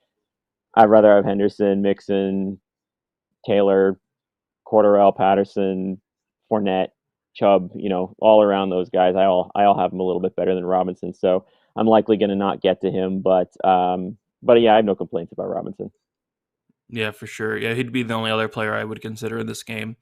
I'd rather have Henderson, Mixon, Taylor, Cordarrelle, Patterson, Fournette, Chubb. All around those guys. I all have them a little bit better than Robinson, so I'm likely going to not get to him. But yeah, I have no complaints about Robinson. Yeah, for sure. Yeah, he'd be the only other player I would consider in this game.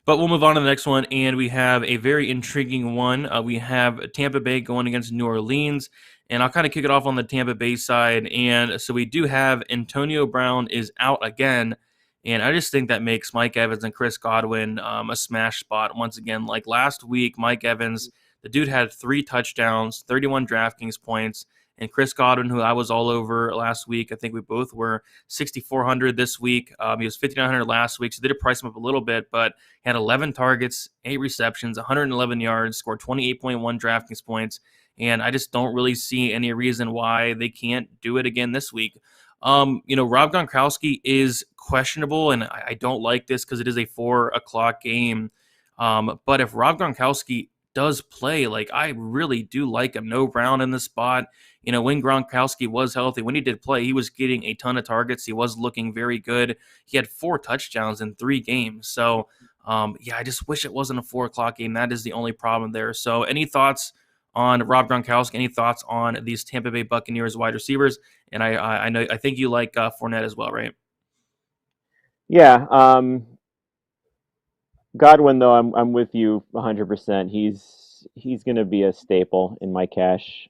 But we'll move on to the next one, and we have a very intriguing one. We have Tampa Bay going against New Orleans, and I'll kind of kick it off on the Tampa Bay side. And so we do have Antonio Brown is out again, and I just think that makes Mike Evans and Chris Godwin a smash spot once again. Like last week, Mike Evans, the dude had 3 touchdowns, 31 DraftKings points. And Chris Godwin, who I was all over last week, I think we both were 6,400 this week. He was 5,900 last week, so they did price him up a little bit, but he had 11 targets, 8 receptions, 111 yards, scored 28.1 DraftKings points, and I just don't really see any reason why they can't do it again this week. Rob Gronkowski is questionable, and I don't like this because it is a 4 o'clock game. But if Rob Gronkowski does play, like I really do like him. No Brown in the spot. When Gronkowski was healthy, when he did play, he was getting a ton of targets. He was looking very good. He had 4 touchdowns in 3 games. So, yeah, I just wish it wasn't a 4 o'clock game. That is the only problem there. So, any thoughts on Rob Gronkowski. Any thoughts on these Tampa Bay Buccaneers wide receivers? And I think you like Fournette as well, right? Yeah, Godwin though, I'm with you 100%. He's going to be a staple in my cash.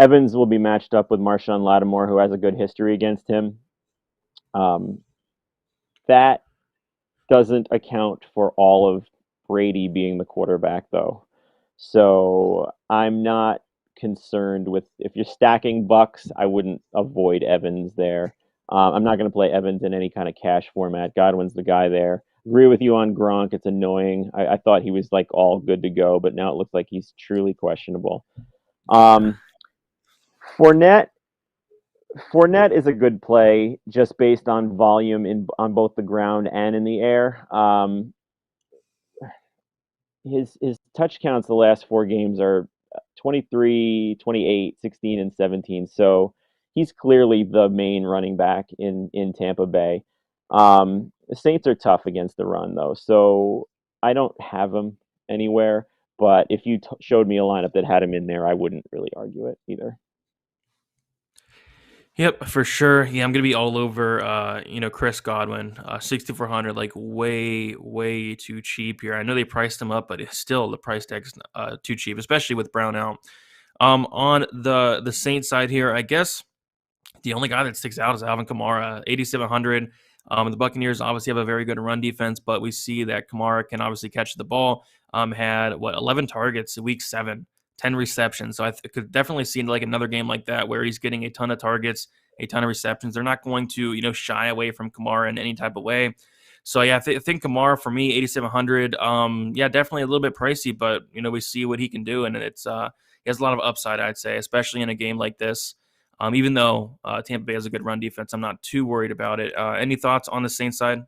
Evans will be matched up with Marshawn Lattimore, who has a good history against him. Um, that doesn't account for all of Brady being the quarterback, though. So I'm not concerned with if you're stacking Bucks. I wouldn't avoid Evans there. I'm not going to play Evans in any kind of cash format. Godwin's the guy there. Agree with you on Gronk. It's annoying. I thought he was like all good to go, but now it looks like he's truly questionable. Um, Fournette Fournette is a good play just based on volume in on both the ground and in the air. His touch counts the last four games are 23, 28, 16, and 17. So he's clearly the main running back in Tampa Bay. The Saints are tough against the run, though. So I don't have him anywhere. But if you showed me a lineup that had him in there, I wouldn't really argue it either. Yep, for sure. Yeah, I'm gonna be all over. Chris Godwin, 6,400, like way too cheap here. I know they priced him up, but it's still the price tag's too cheap, especially with Brown out. On the Saints side here, I guess the only guy that sticks out is Alvin Kamara, 8,700. The Buccaneers obviously have a very good run defense, but we see that Kamara can obviously catch the ball. Had 11 targets in week 7, 10 receptions. So I could definitely see like another game like that where he's getting a ton of targets, a ton of receptions. They're not going to shy away from Kamara in any type of way. So yeah, I think Kamara for me, 8,700. Yeah, definitely a little bit pricey, but we see what he can do, and he has a lot of upside, I'd say, especially in a game like this. Even though Tampa Bay has a good run defense, I'm not too worried about it. Any thoughts on the Saints side?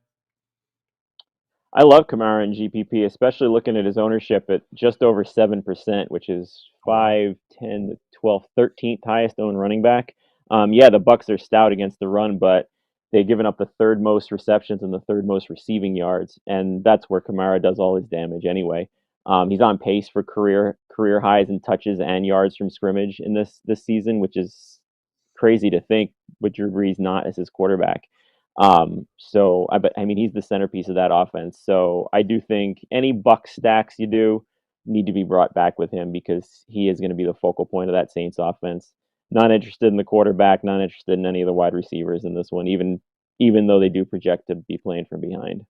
I love Kamara in GPP, especially looking at his ownership at just over 7%, which is Oh, wow. 5, 10, 12, 13th highest owned running back. Yeah, the Bucks are stout against the run, but they've given up the third most receptions and the third most receiving yards, and that's where Kamara does all his damage anyway. He's on pace for career highs in touches and yards from scrimmage in this season, which is crazy to think with Drew Brees not as his quarterback. But I mean, he's the centerpiece of that offense. So I do think any Buck stacks you do need to be brought back with him because he is going to be the focal point of that Saints offense. Not interested in the quarterback, not interested in any of the wide receivers in this one, even though they do project to be playing from behind.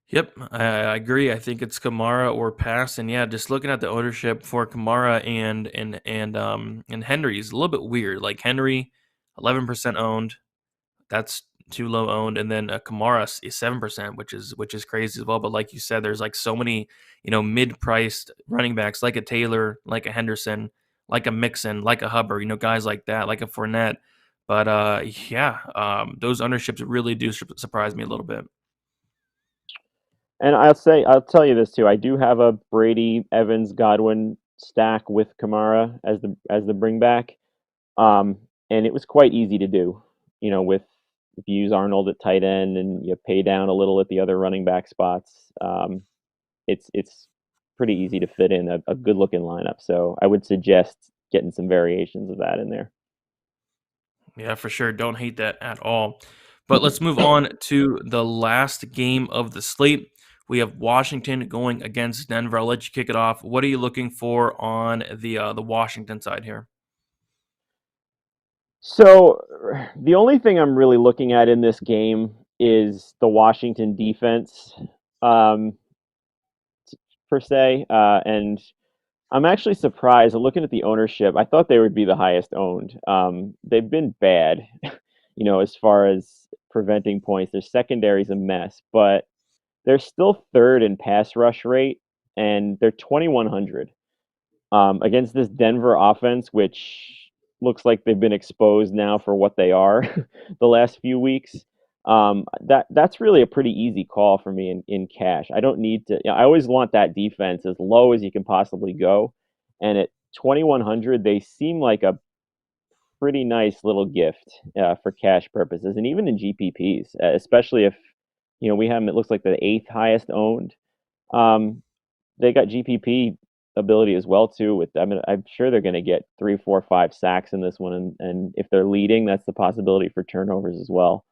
Yep, I agree. I think it's Kamara or pass, and yeah, just looking at the ownership for Kamara and Henry is a little bit weird. Like Henry, 11% owned. That's too low owned, and then Kamara is 7%, which is crazy as well. But like you said, there's like so many mid-priced running backs like a Taylor, like a Henderson, like a Mixon, like a Hubbard, guys like that, like a Fournette. But yeah, those ownerships really do surprise me a little bit. And I'll tell you this too. I do have a Brady, Evans, Godwin stack with Kamara as the bring back. And it was quite easy to do, with if you use Arnold at tight end and you pay down a little at the other running back spots. It's pretty easy to fit in a good looking lineup. So I would suggest getting some variations of that in there. Yeah, for sure. Don't hate that at all. But let's move on to the last game of the slate. We have Washington going against Denver. I'll let you kick it off. What are you looking for on the Washington side here? So the only thing I'm really looking at in this game is the Washington defense, um, per se, and I'm actually surprised. Looking at the ownership, I thought they would be the highest owned. They've been bad, as far as preventing points. Their secondary's a mess, but they're still third in pass rush rate, and they're 2,100 against this Denver offense, which looks like they've been exposed now for what they are the last few weeks. That's really a pretty easy call for me in cash. I don't need to. I always want that defense as low as you can possibly go, and at 2,100, they seem like a pretty nice little gift for cash purposes, and even in GPPs, especially if we have them. It looks like the eighth highest owned. Um, they got GPP ability as well too. I'm sure they're going to get 3, 4, 5 sacks in this one, and if they're leading, that's the possibility for turnovers as well.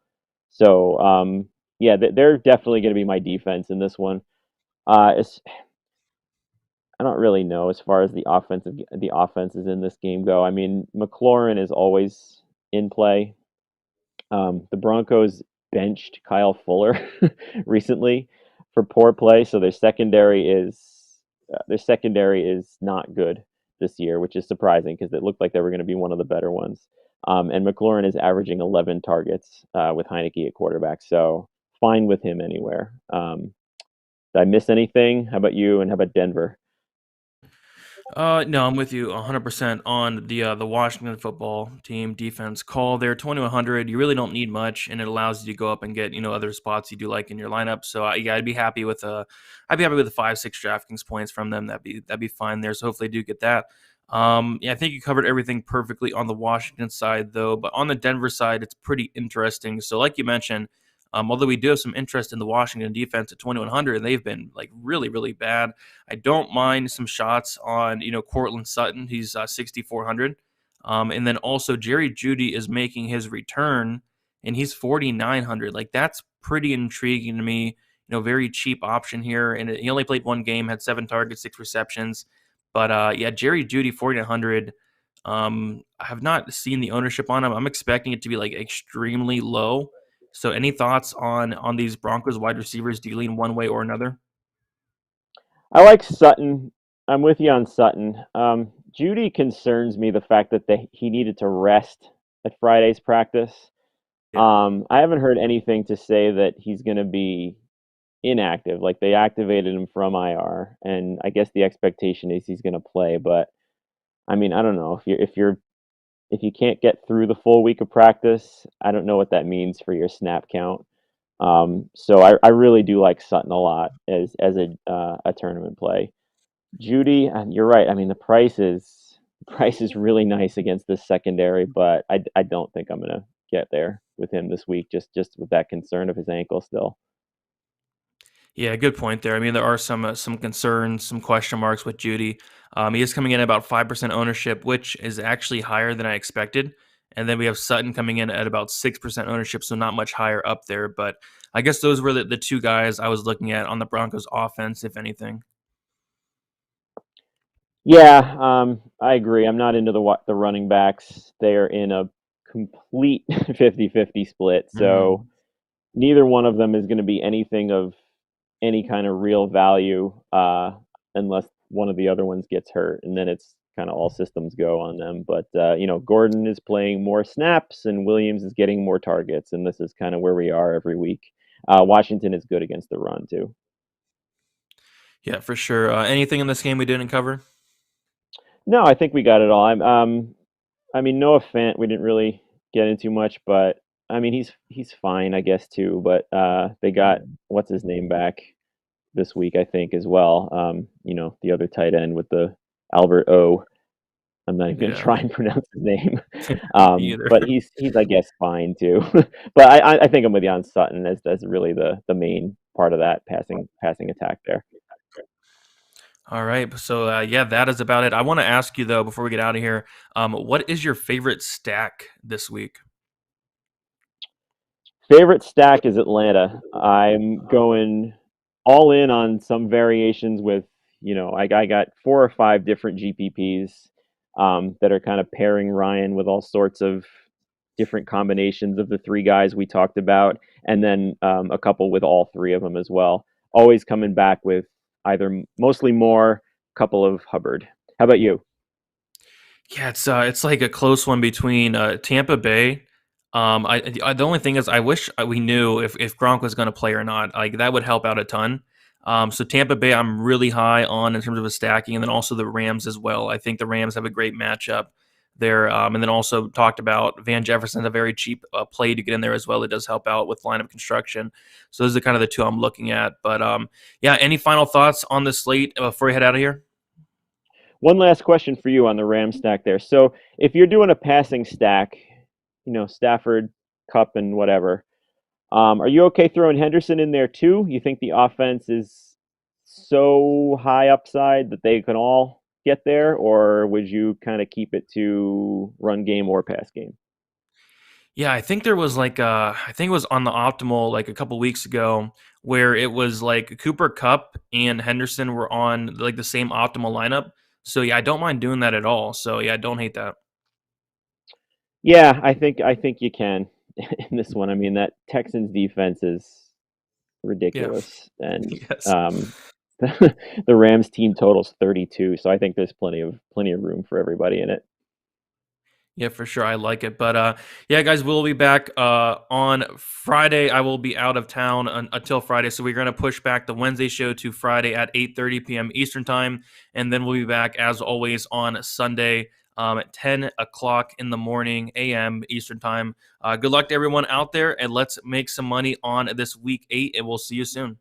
So yeah, they're definitely going to be my defense in this one. It's, I don't really know as far as the offenses in this game go. I mean, McLaurin is always in play. The Broncos benched Kyle Fuller recently for poor play, so their secondary is not good this year, which is surprising because it looked like they were going to be one of the better ones. And McLaurin is averaging 11 targets with Heineke at quarterback, so fine with him anywhere. Did I miss anything? How about you? And how about Denver? No, I'm with you 100% on the Washington football team defense call. They're 2100. You really don't need much, and it allows you to go up and get other spots you do like in your lineup. So yeah, I'd be happy with the 5-6 DraftKings points from them. That'd be fine there. So hopefully, I do get that. Yeah, I think you covered everything perfectly on the Washington side, though. But on the Denver side, it's pretty interesting. So like you mentioned. Although we do have some interest in the Washington defense at 2100, and they've been like really, really bad. I don't mind some shots on Cortland Sutton. He's 6,400, and then also Jerry Jeudy is making his return, and he's 4,900. Like that's pretty intriguing to me. Very cheap option here, and he only played one game, had 7 targets, 6 receptions. But yeah, Jerry Jeudy 4,900. I have not seen the ownership on him. I'm expecting it to be like extremely low. So, any thoughts on these Broncos wide receivers? Do you lean one way or another? I like Sutton. I'm with you on Sutton. Judy concerns me the fact that he needed to rest at Friday's practice. Yeah. I haven't heard anything to say that he's going to be inactive. Like they activated him from IR, and I guess the expectation is he's going to play. But I mean, I don't know if you can't get through the full week of practice. I don't know what that means for your snap count. So I really do like Sutton a lot as a tournament play. Judy, you're right. I mean, the price is really nice against this secondary, but I don't think I'm gonna get there with him this week. Just with that concern of his ankle still. Yeah, good point there. I mean, there are some concerns, some question marks with Judy. He is coming in at about 5% ownership, which is actually higher than I expected. And then we have Sutton coming in at about 6% ownership, so not much higher up there. But I guess those were the two guys I was looking at on the Broncos offense, if anything. Yeah, I agree. I'm not into the running backs. They are in a complete 50-50 split. So Mhm. neither one of them is going to be anything of any kind of real value unless one of the other ones gets hurt, and then it's kind of all systems go on them. But Gordon is playing more snaps, and Williams is getting more targets, and this is kind of where we are every week. Washington is good against the run too. Yeah, for sure. Anything in this game we didn't cover? No, I think we got it all. I mean, Noah Fant, we didn't really get into much, but I mean, he's fine, I guess too. But they got what's his name back this week, I think, as well. The other tight end with the Albert O. I'm not even gonna Yeah, try and pronounce his name, me either. but he's I guess fine too. But I think I'm with you on Sutton as really the main part of that passing attack there. All right. So yeah, that is about it. I want to ask you though before we get out of here, what is your favorite stack this week? Favorite stack is Atlanta. I'm going all in on some variations with, I got 4 or 5 different GPPs that are kind of pairing Ryan with all sorts of different combinations of the 3 guys we talked about, and then a couple with all 3 of them as well. Always coming back with either mostly more, couple of Hubbard. How about you? Yeah, it's like a close one between Tampa Bay. The only thing is, I wish we knew if Gronk was going to play or not. Like that would help out a ton. So Tampa Bay, I'm really high on in terms of a stacking, and then also the Rams as well. I think the Rams have a great matchup there, and then also talked about Van Jefferson, a very cheap play to get in there as well. It does help out with lineup construction. So those are kind of the two I'm looking at. But yeah, any final thoughts on the slate before we head out of here? One last question for you on the Ram stack there. So if you're doing a passing stack, Stafford, Cup, and whatever, are you okay throwing Henderson in there too? You think the offense is so high upside that they can all get there, or would you kind of keep it to run game or pass game? Yeah, I think there was like I think it was on the optimal like a couple weeks ago where it was like Cooper Cup and Henderson were on like the same optimal lineup. So yeah, I don't mind doing that at all. So yeah, I don't hate that. Yeah, I think you can in this one. I mean, that Texans defense is Yeah. ridiculous, and Yes. the Rams team totals 32, so I think there's plenty of room for everybody in it. Yeah, for sure. I like it. But yeah, guys, we'll be back on Friday. I will be out of town until Friday. So we're going to push back the Wednesday show to Friday at 8:30 p.m. Eastern time. And then we'll be back, as always, on Sunday at 10 o'clock in the morning a.m. Eastern time. Good luck to everyone out there. And let's make some money on this week 8. And we'll see you soon.